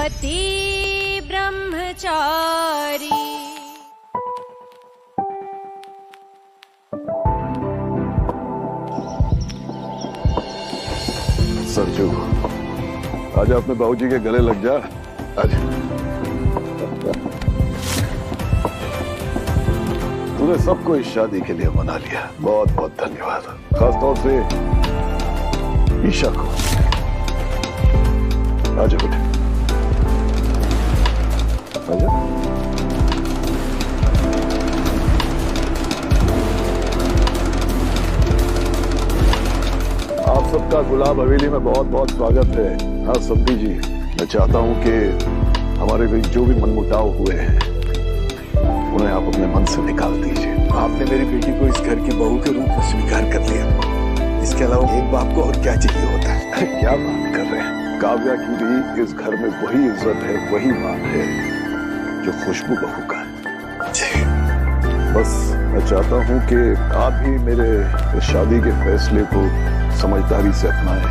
पति ब्रह्मचारी। सरजू, आज अपने बाबूजी के गले लग जा। आज तूने सबको इस शादी के लिए मना लिया, बहुत बहुत धन्यवाद। खासतौर से ईशा को। आजा बेटे, आजा। आप सबका गुलाब हवेली में बहुत बहुत स्वागत है। हाँ समधी जी, मैं चाहता हूं कि हमारे बीच जो भी मनमुटाव हुए हैं उन्हें आप अपने मन से निकाल दीजिए। आपने मेरी बेटी को इस घर की बहू के रूप में स्वीकार कर लिया। इसके अलावा एक बाप को और क्या चाहिए होता है? क्या बात कर रहे हैं? काव्या की भी इस घर में वही इज्जत है, वही मान है जो खुशबू बहू का है। बस मैं चाहता हूं कि आप भी मेरे इस शादी के फैसले को समझदारी से अपनाएं।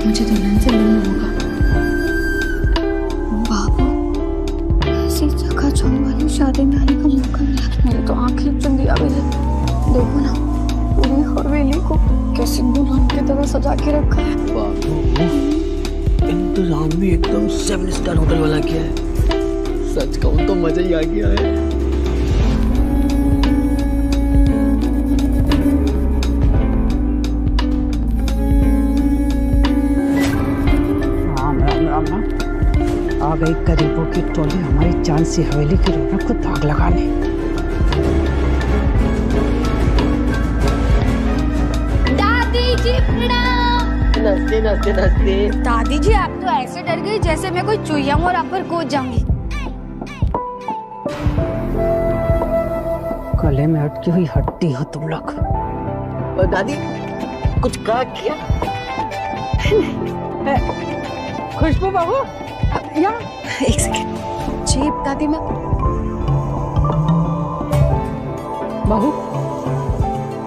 मुझे दुल्हन से मिलना होगा। बाबू, ऐसी जगह जौन वाली शादी में आने का मौका मिला। मेरे तो आंखें चुंदी आ गई। देखो ना, पूरी हवेली को कैसे दुल्हन की तरह सजा के रखा है। बाबू, इंतजाम भी एकदम 7 स्टार होटल वाला किया है। सच कहूं तो मजा ही आ गया है। आ गई गरीबों की टोली हमारी चांद सी हवेली की रौनक को दाग लगाने। दादी जी प्रणाम। नमस्ते नमस्ते नमस्ते। दादी जी, आप तो ऐसे डर गई जैसे मैं कोई चुईया और आप पर कूद जाऊंगी। गले में अटकी हुई हड्डी हो तुम लोग। और दादी, कुछ कहा किया? खुशबू बहू, यहाँ एक सेकेंड। जी दादी माँ। बहू,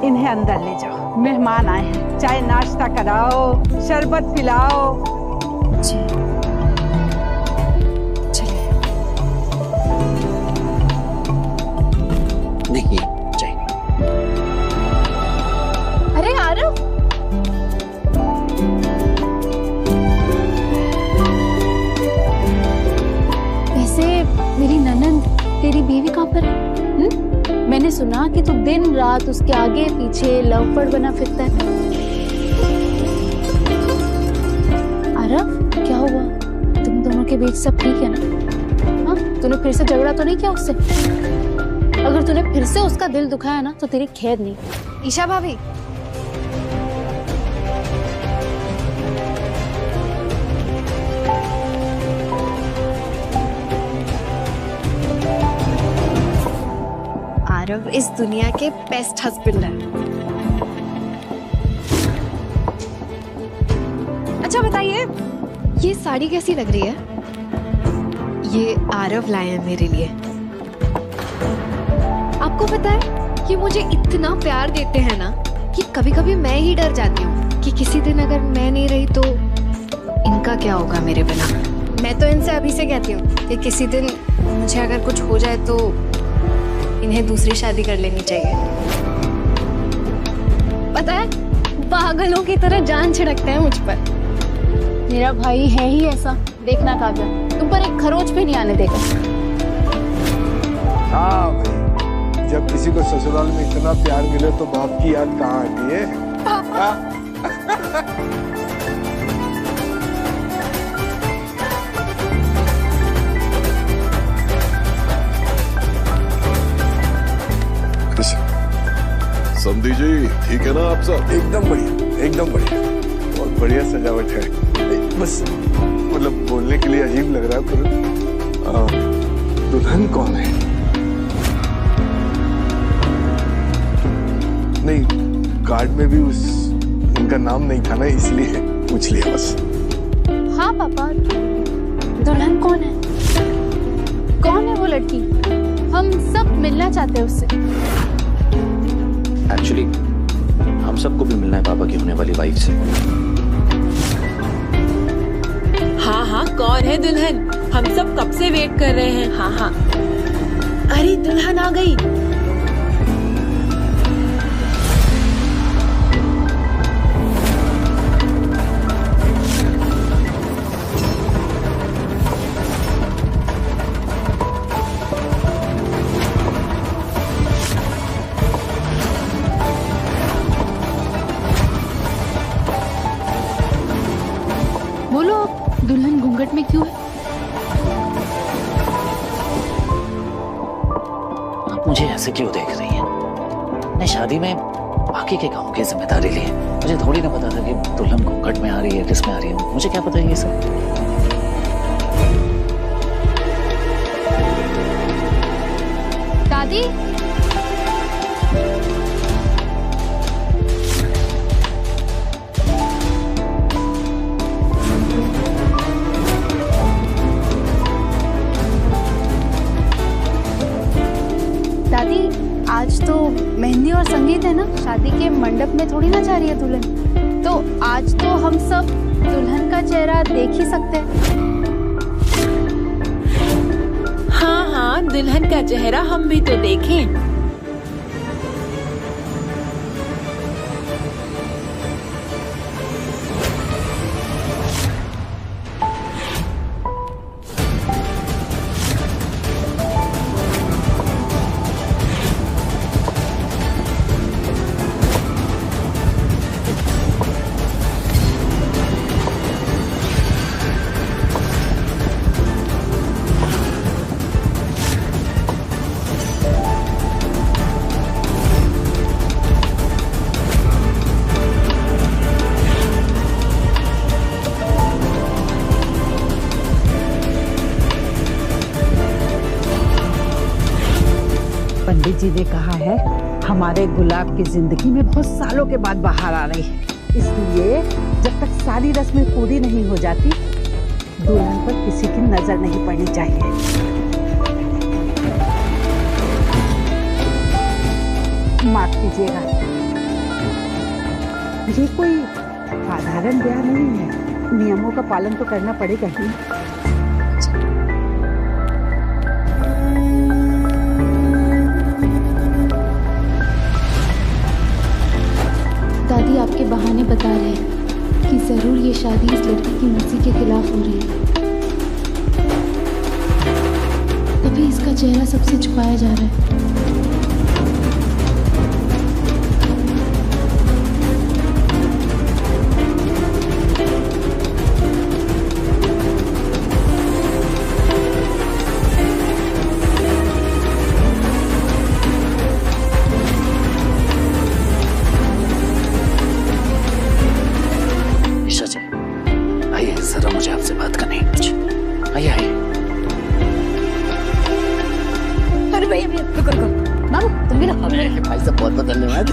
इन्हें अंदर ले जाओ। मेहमान आए हैं, चाय नाश्ता कराओ, शरबत पिलाओ। जी चलिए। नहीं चाहिए। अरे आरव, मेरी ननंद, तेरी बीवी कहाँ पर है? मैंने सुना कि तू दिन रात उसके आगे पीछे लवपड़ बना फिरता है। आरव, क्या हुआ? तुम दोनों के बीच सब ठीक है ना? हाँ, तूने फिर से झगड़ा तो नहीं किया उससे? अगर तूने फिर से उसका दिल दुखाया ना तो तेरी खैर नहीं। ईशा भाभी, आरव इस दुनिया के बेस्ट हस्बैंड है। अच्छा बताइए, ये साड़ी कैसी लग रही है? ये आरव लाए हैं मेरे लिए। आपको पता है कि मुझे इतना प्यार देते हैं ना कि कभी कभी मैं ही डर जाती हूँ कि किसी दिन अगर मैं नहीं रही तो इनका क्या होगा मेरे बिना। मैं तो इनसे अभी से कहती हूँ कि किसी दिन मुझे अगर कुछ हो जाए तो इन्हें दूसरी शादी कर लेनी चाहिए। पता है, पागलों की तरह जान छिड़कते हैं मुझ पर। मेरा भाई है ही ऐसा। देखना काव्या, तुम पर एक खरोच भी नहीं आने देगा। हाँ भाई, जब किसी को ससुराल में इतना प्यार मिले तो बाप की याद कहाँ आती है? समधी जी, ठीक है ना आप सब? एकदम बढ़िया, एकदम बढ़िया। बहुत बढ़िया सजावट है। बस मतलब बोलने के लिए अजीब लग रहा है, पर दुल्हन कौन है? नहीं, कार्ड में भी उनका नाम नहीं था ना, इसलिए पूछ लिया बस। हाँ पापा, दुल्हन कौन है? कौन है वो लड़की? हम सब मिलना चाहते हैं उससे। एक्चुअली हम सबको भी मिलना है पापा की होने वाली वाइफ से। कौन है दुल्हन? हम सब कब से वेट कर रहे हैं। हाँ हाँ, अरे दुल्हन आ गई। बोलो, दुल्हन घूंघट में क्यों है? आप मुझे ऐसे क्यों देख रही हैं? मैं शादी में बाकी के कामों की जिम्मेदारी ली है। मुझे थोड़ी ना पता था कि दुल्हन घूंघट में आ रही है, किस में आ रही है। मुझे क्या पता ये सब। दादी, दादी, आज तो मेहंदी और संगीत है ना, शादी के मंडप में थोड़ी ना जा रही है दुल्हन। तो आज तो हम सब दुल्हन का चेहरा देख ही सकते हैं। हाँ हाँ, दुल्हन का चेहरा हम भी तो देखें। पंडित जी ने कहा है हमारे गुलाब की जिंदगी में बहुत सालों के बाद बाहर आ रही है, इसलिए जब तक सारी रस्में पूरी नहीं हो जाती दुल्हन पर किसी की नजर नहीं पड़नी चाहिए। माफ कीजिएगा, ये कोई साधारण ब्याह नहीं है, नियमों का पालन तो करना पड़ेगा ही। दादी आपके बहाने बता रहे हैं कि जरूर ये शादी इस लड़की की मर्जी के खिलाफ हो रही है, तभी इसका चेहरा सबसे छुपाया जा रहा है। जरा मुझे आपसे बात करनी है कुछ। आइए आइए। अरे भैया भैया रुको रुको, बाबू तुम भी ना। भाई साहब बहुत बहुत धन्यवाद।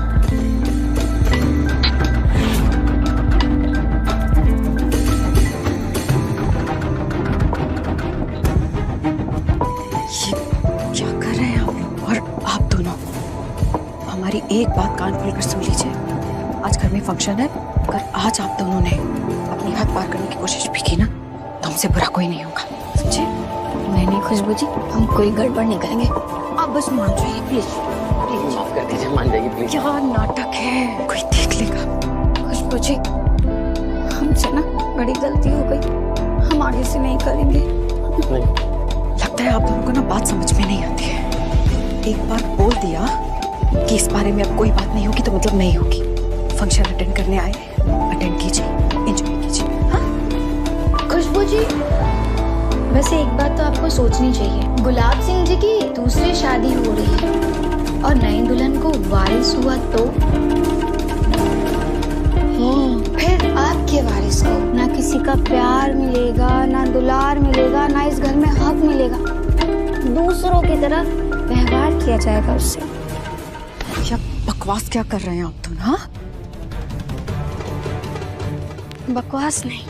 क्या कर रहे हैं आप लोग? और आप दोनों हमारी एक बात कान खोलकर सुन लीजिए, आज घर में फंक्शन है। अगर आज आप दोनों ने अपनी हद पार करने की कोशिश भी की ना तो हमसे बुरा कोई नहीं होगा, समझे? नहीं नहीं खुशबू जी, हम कोई गड़बड़ नहीं करेंगे, आप बस मान जाइए प्लीज। प्लीज माफ कर दीजिए, मान जाइए प्लीज। क्या नाटक है, कोई देख लेगा। खुशबू जी, हमसे ना बड़ी गलती हो गई, हम आगे से नहीं करेंगे। नहीं। लगता है आप दोनों को ना बात समझ में नहीं आती है। एक बार बोल दिया कि इस बारे में अब कोई बात नहीं होगी तो मतलब नहीं होगी। फंक्शन अटेंड करने आए, अटेंड कीजिए, एंजॉय कीजिए। हाँ खुशबू जी, वैसे एक बात तो आपको सोचनी चाहिए, गुलाब सिंह जी की दूसरी शादी हो रही है और नई दुल्हन को वारिस हुआ तो फिर आपके वारिस को ना किसी का प्यार मिलेगा, ना दुलार मिलेगा, ना इस घर में हक मिलेगा। दूसरों की तरह व्यवहार किया जाएगा उससे। क्या बकवास क्या कर रहे हैं आप दोनों? हाँ बकवास नहीं,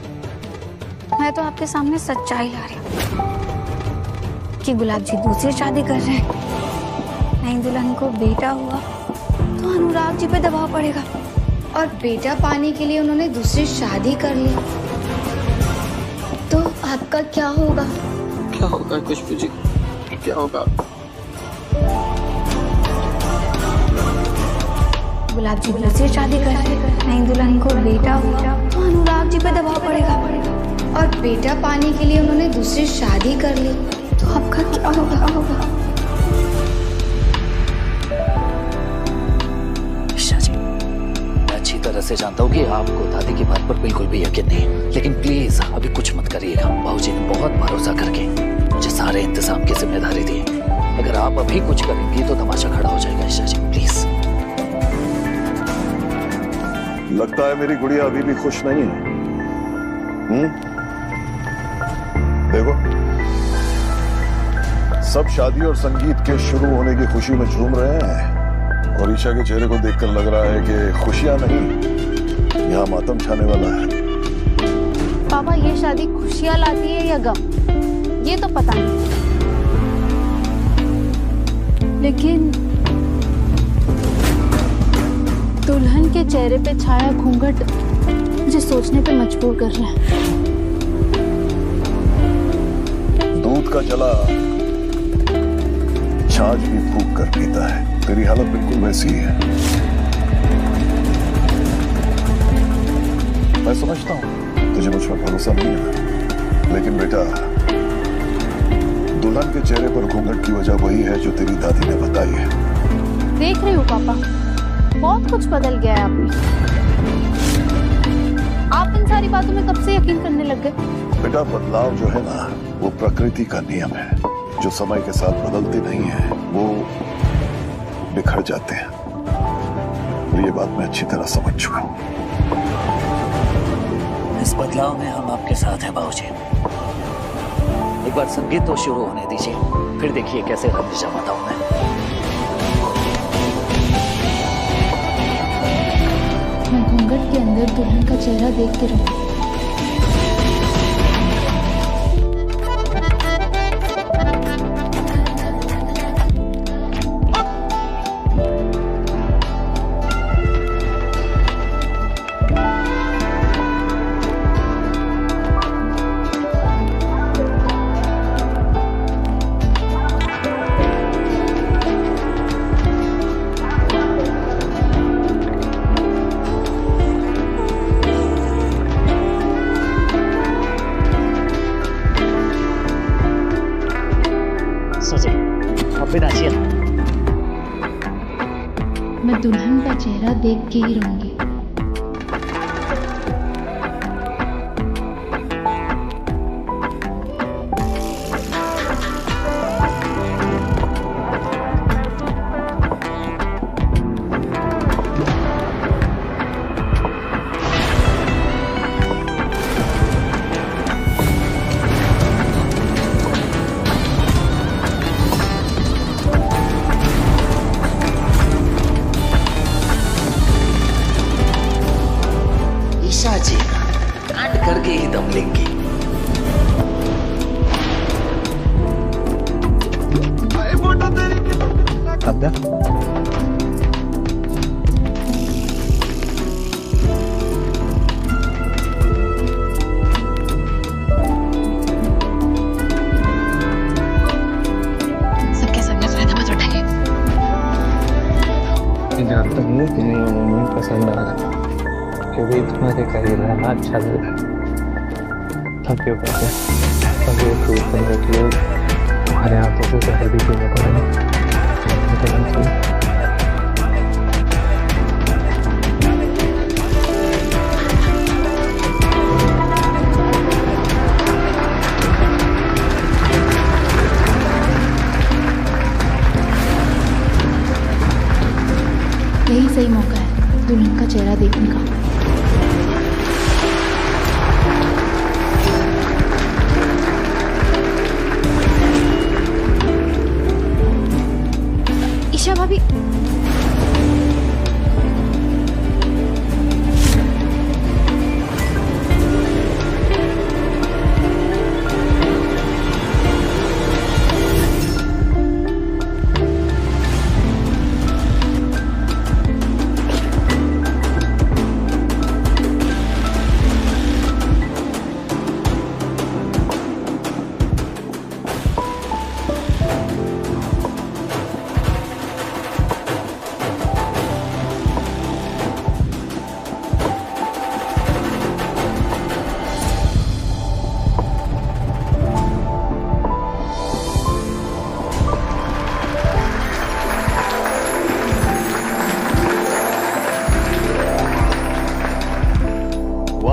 मैं तो आपके सामने सच्चाई ला रही हूँ कि गुलाब जी दूसरी शादी कर रहे हैं। नई दुल्हन को बेटा हुआ तो अनुराग जी पे दबाव पड़ेगा और बेटा पाने के लिए उन्होंने दूसरी शादी कर ली तो आपका क्या होगा? क्या होगा खुशबू जी, क्या होगा? गुलाब जी से शादी कर, नहीं दुल्हन को बेटा हुआ तो अनुराग जी पे दबाव पड़ेगा, और बेटा पाने के लिए उन्होंने दूसरी शादी कर ली, तो आपका क्या होगा? ईशा जी, मैं अच्छी तरह से जानता हूँ कि आपको दादी की बात पर बिल्कुल भी यकीन नहीं, लेकिन प्लीज अभी कुछ मत करिएगा। बाबूजी ने बहुत भरोसा करके मुझे सारे इंतजाम की जिम्मेदारी दी। अगर आप अभी कुछ करेंगी तो तमाशा खड़ा हो जाएगा। ईशा जी प्लीज। लगता है मेरी गुड़िया अभी भी खुश नहीं है। देखो, सब शादी और संगीत के शुरू होने की खुशी में झूम रहे हैं, और ईशा के चेहरे को देखकर लग रहा है कि खुशियां नहीं, यहाँ मातम छाने वाला है। पापा, ये शादी खुशियां लाती है या गम, ये तो पता नहीं, लेकिन दुल्हन के चेहरे पे छाया घूंघट मुझे सोचने पे मजबूर कर रहा है। दूध का जला छाछ भी फूंक कर पीता है। तेरी हालत बिल्कुल वैसी ही है। मैं समझता हूं तुझे मुझ पर भरोसा नहीं है, लेकिन बेटा, दुल्हन के चेहरे पर घूंघट की वजह वही है जो तेरी दादी ने बताई है। देख रही हूँ पापा, बहुत कुछ बदल गया है अभी। आप इन सारी बातों में कब से यकीन करने लग गए? बेटा, बदलाव जो है ना, वो प्रकृति का नियम है। जो समय के साथ बदलते नहीं है वो बिखर जाते हैं, और ये बात मैं अच्छी तरह समझ चुका हूं। इस बदलाव में हम आपके साथ हैं बाबूजी। एक बार संगीत तो शुरू होने दीजिए, फिर देखिए कैसे रंग जमाता हूं मैं। मैं घूंघट के अंदर दुल्हन का चेहरा देखती रहूं। मैं दुल्हन का चेहरा देख के ही रहूंगी। ईशा जी कांड करके ही दम लेंगी। सबके सामने फायदा मत उठाइए। जानता हूँ तुम्हें ये मोमेंट पसंद आ रहा है, क्योंकि तुम्हारे करीब रहना अच्छा लग रहा है। थैंक यू कहते हैं, तब ये प्रूव करने के लिए तुम्हारे हाथों से जहर भी पीना पड़ेगा। यही सही मौका है दुल्हन का चेहरा देखने का। ईशा भाभी,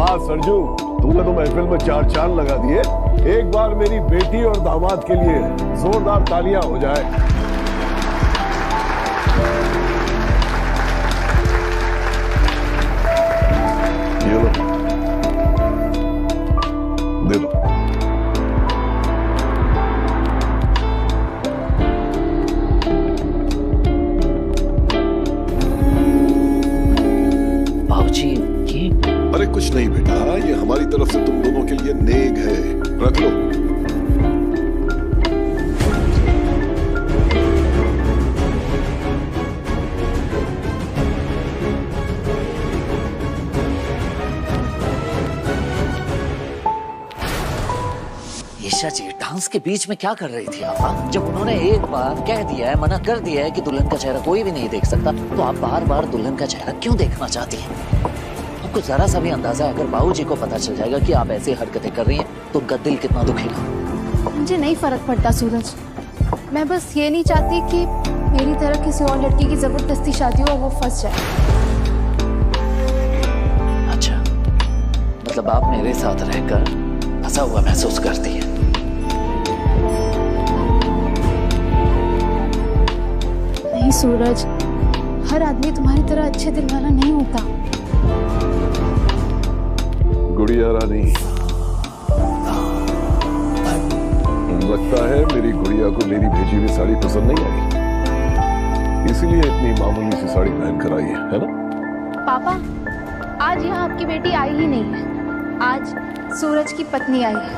वाह सरजू, तुमने तो महफिल में चार चांद लगा दिए। एक बार मेरी बेटी और दामाद के लिए जोरदार तालियां हो जाए। ये लो, दे दो। बाबूजी ये अरे कुछ नहीं बेटा, ये हमारी तरफ से तुम दोनों के लिए नेक है, रख लो। ईशा जी डांस के बीच में क्या कर रही थी आप? जब उन्होंने एक बार कह दिया है, मना कर दिया है कि दुल्हन का चेहरा कोई भी नहीं देख सकता, तो आप बार बार दुल्हन का चेहरा क्यों देखना चाहती हैं? आपको जरा सा भी अंदाजा है, अगर बाबूजी को पता चल जाएगा कि आप ऐसी हरकतें कर रही हैं, तो उनका दिल कितना दुखेगा। मुझे नहीं फर्क पड़ता सूरज, मैं बस ये नहीं चाहती कि मेरी तरह किसी और लड़की की जबरदस्ती शादी हो और वो फंस जाए। अच्छा, मतलब आप मेरे साथ रहकर फंसा हुआ महसूस करती है। नहीं सूरज, हर आदमी तुम्हारी तरह अच्छे दिल वाला नहीं होता। गुड़िया रानी, लगता है मेरी गुड़िया को मेरी भेजी हुई साड़ी पसंद नहीं आई, इसलिए इतनी मामूली सी साड़ी पहन कर आई है ना? पापा, आज यहाँ आपकी बेटी आई ही नहीं है, आज सूरज की पत्नी आई है,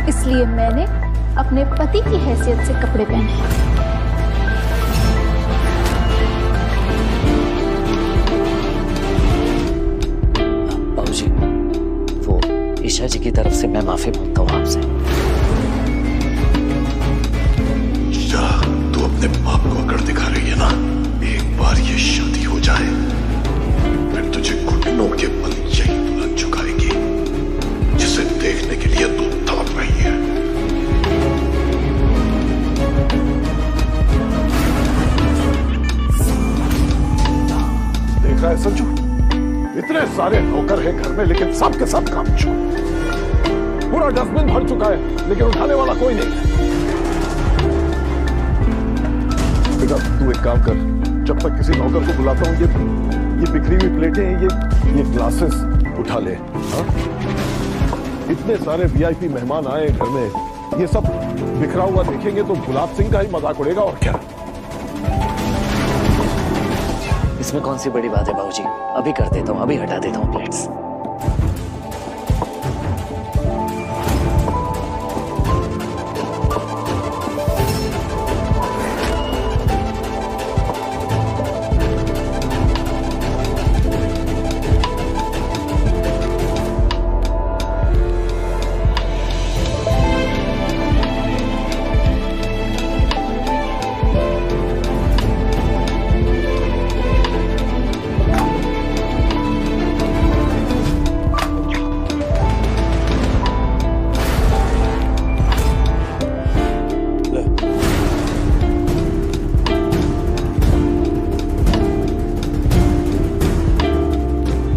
इसलिए मैंने अपने पति की हैसियत से कपड़े पहने हैं। बाबूजी, वो ईशा जी की तरफ से मैं माफी मांगता हूँ आपसे। ईशा, तू अपने बाप को अकड़ दिखा रही है ना? एक बार ये शादी हो जाए, फिर तुझे घुटनों के बल यही दुल्हन चुकाएगी जिसे देखने के लिए तू तड़प रही है। देखा है संजू, इतने सारे नौकर हैं घर में, लेकिन सब के सब काम छोड़, पूरा डस्टबिन भर चुका है, लेकिन उठाने वाला कोई नहीं है। बेटा तू एक काम कर, जब तक किसी नौकर को बुलाता हूँ, ये बिखरी हुई प्लेटें, ये ग्लासेस उठा ले। हाँ? इतने सारे वीआईपी मेहमान आए घर में, ये सब बिखरा हुआ देखेंगे तो गुलाब सिंह का ही मजाक उड़ेगा और क्या। इसमें कौन सी बड़ी बात है बाबूजी, अभी कर देता हूँ, अभी हटा देता हूँ प्लेट्स।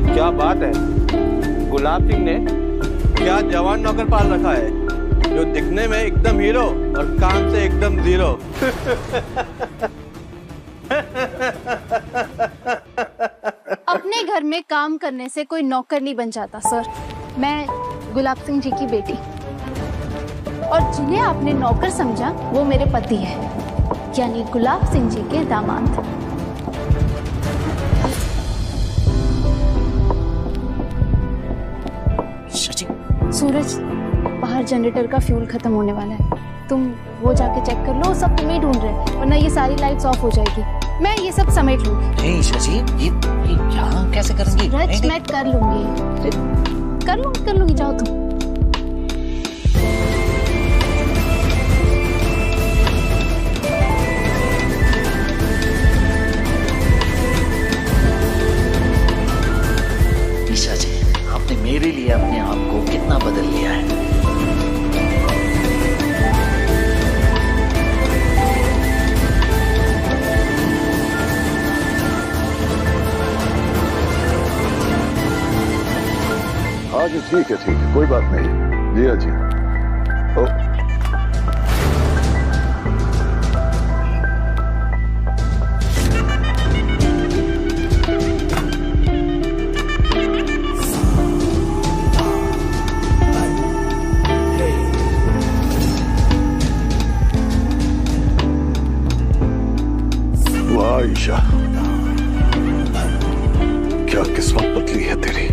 क्या बात है, गुलाब सिंह ने क्या जवान नौकर पाल रखा है, जो दिखने में एकदम हीरो और काम से एकदम जीरो। अपने घर में काम करने से कोई नौकर नहीं बन जाता सर। मैं गुलाब सिंह जी की बेटी, और जिन्हें आपने नौकर समझा वो मेरे पति है, यानी गुलाब सिंह जी के दामाद। सूरज, बाहर जनरेटर का फ्यूल खत्म होने वाला है, तुम वो जाके चेक कर लो, सब तुम्हें ढूंढ रहे हैं, वरना ये सारी लाइट्स ऑफ हो जाएगी। मैं ये सब समेट लूंगी। नहीं ईशा जी, ये यहाँ कैसे करेंगी? सूरज, मैं कर लूंगी, जाओ तुम। ईशा जी, आपने मेरे लिए अपने आप को कितना बदल लिया है। हाँ जी ठीक है कोई बात नहीं। जी हाँ जी। ओ वाह ईशा, क्या किस्मत बदली है तेरी।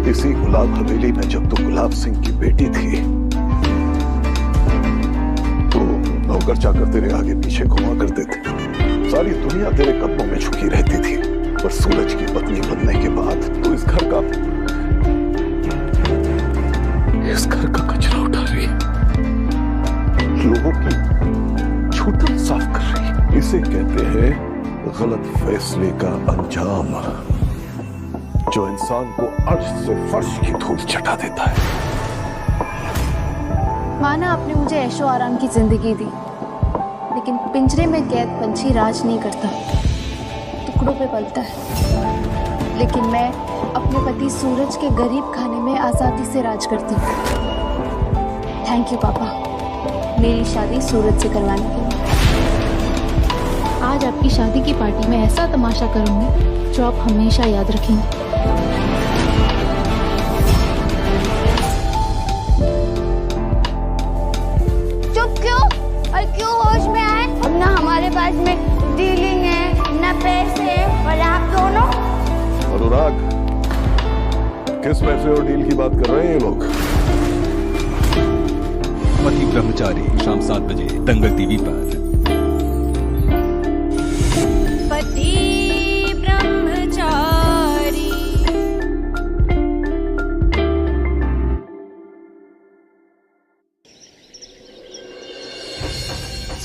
इसी गुलाब हवेली में जब तू गुलाब सिंह की बेटी थी तो नौकर चाकर तेरे आगे पीछे घुमा करते थे, सारी दुनिया तेरे कदमों में झुकी रहती थी। पर सूरज की पत्नी बनने के बाद तू इस घर का कचरा उठा रही, लोगों की छूतन साफ कर रही। इसे कहते हैं गलत फैसले का अंजाम, जो इंसान को अर्श से फर्श की धूल चटा देता है। माना आपने मुझे ऐशो आराम की जिंदगी दी, लेकिन पिंजरे में कैद पंछी राज नहीं करता, टुकड़ों पे पलता है। लेकिन मैं अपने पति सूरज के गरीब खाने में आजादी से राज करती हूँ। थैंक यू पापा, मेरी शादी सूरज से करवाने के लिए। आज आपकी शादी की पार्टी में ऐसा तमाशा करूंगी जो आप हमेशा याद रखेंगे। चुप क्यों और क्यों होश में आए? अब ना हमारे पास में डीलिंग है ना पैसे, और आप दोनों। अनुराग, किस पैसे और डील की बात कर रहे हैं ये लोग? पति ब्रह्मचारी शाम 7 बजे दंगल टीवी पर। पति ब्रह्मचारी।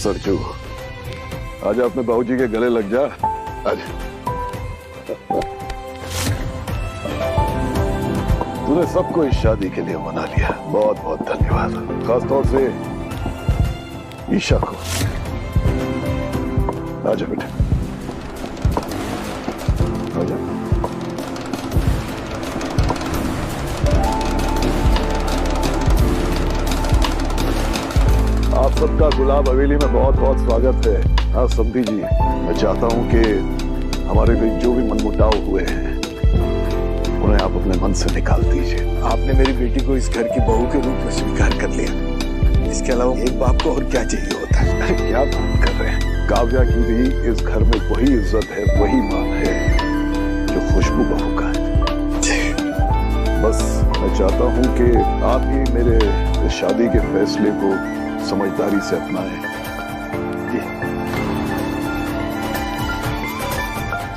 सरजू, आजा अपने बाबूजी के गले लग जा। आजा। तूने सबको इस शादी के लिए मना लिया, बहुत बहुत धन्यवाद। खासतौर से ईशा को। आजा बेटा, आजा। आप सबका गुलाब हवेली में बहुत बहुत स्वागत है। हाँ समधी जी, मैं चाहता हूं कि हमारे बीच जो भी मनमुटाव हुए हैं उन्हें आप अपने मन से निकाल दीजिए। आपने मेरी बेटी को इस घर की बहू के रूप में स्वीकार कर लिया, इसके अलावा एक बाप को और क्या चाहिए होता है? क्या बात कर रहे हैं? काव्या की भी इस घर में वही इज्जत है, वही मान है जो खुशबू बहू का है। बस मैं चाहता हूं कि आप ही मेरे इस शादी के फैसले को समझदारी से अपनाएं।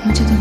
मुझे तो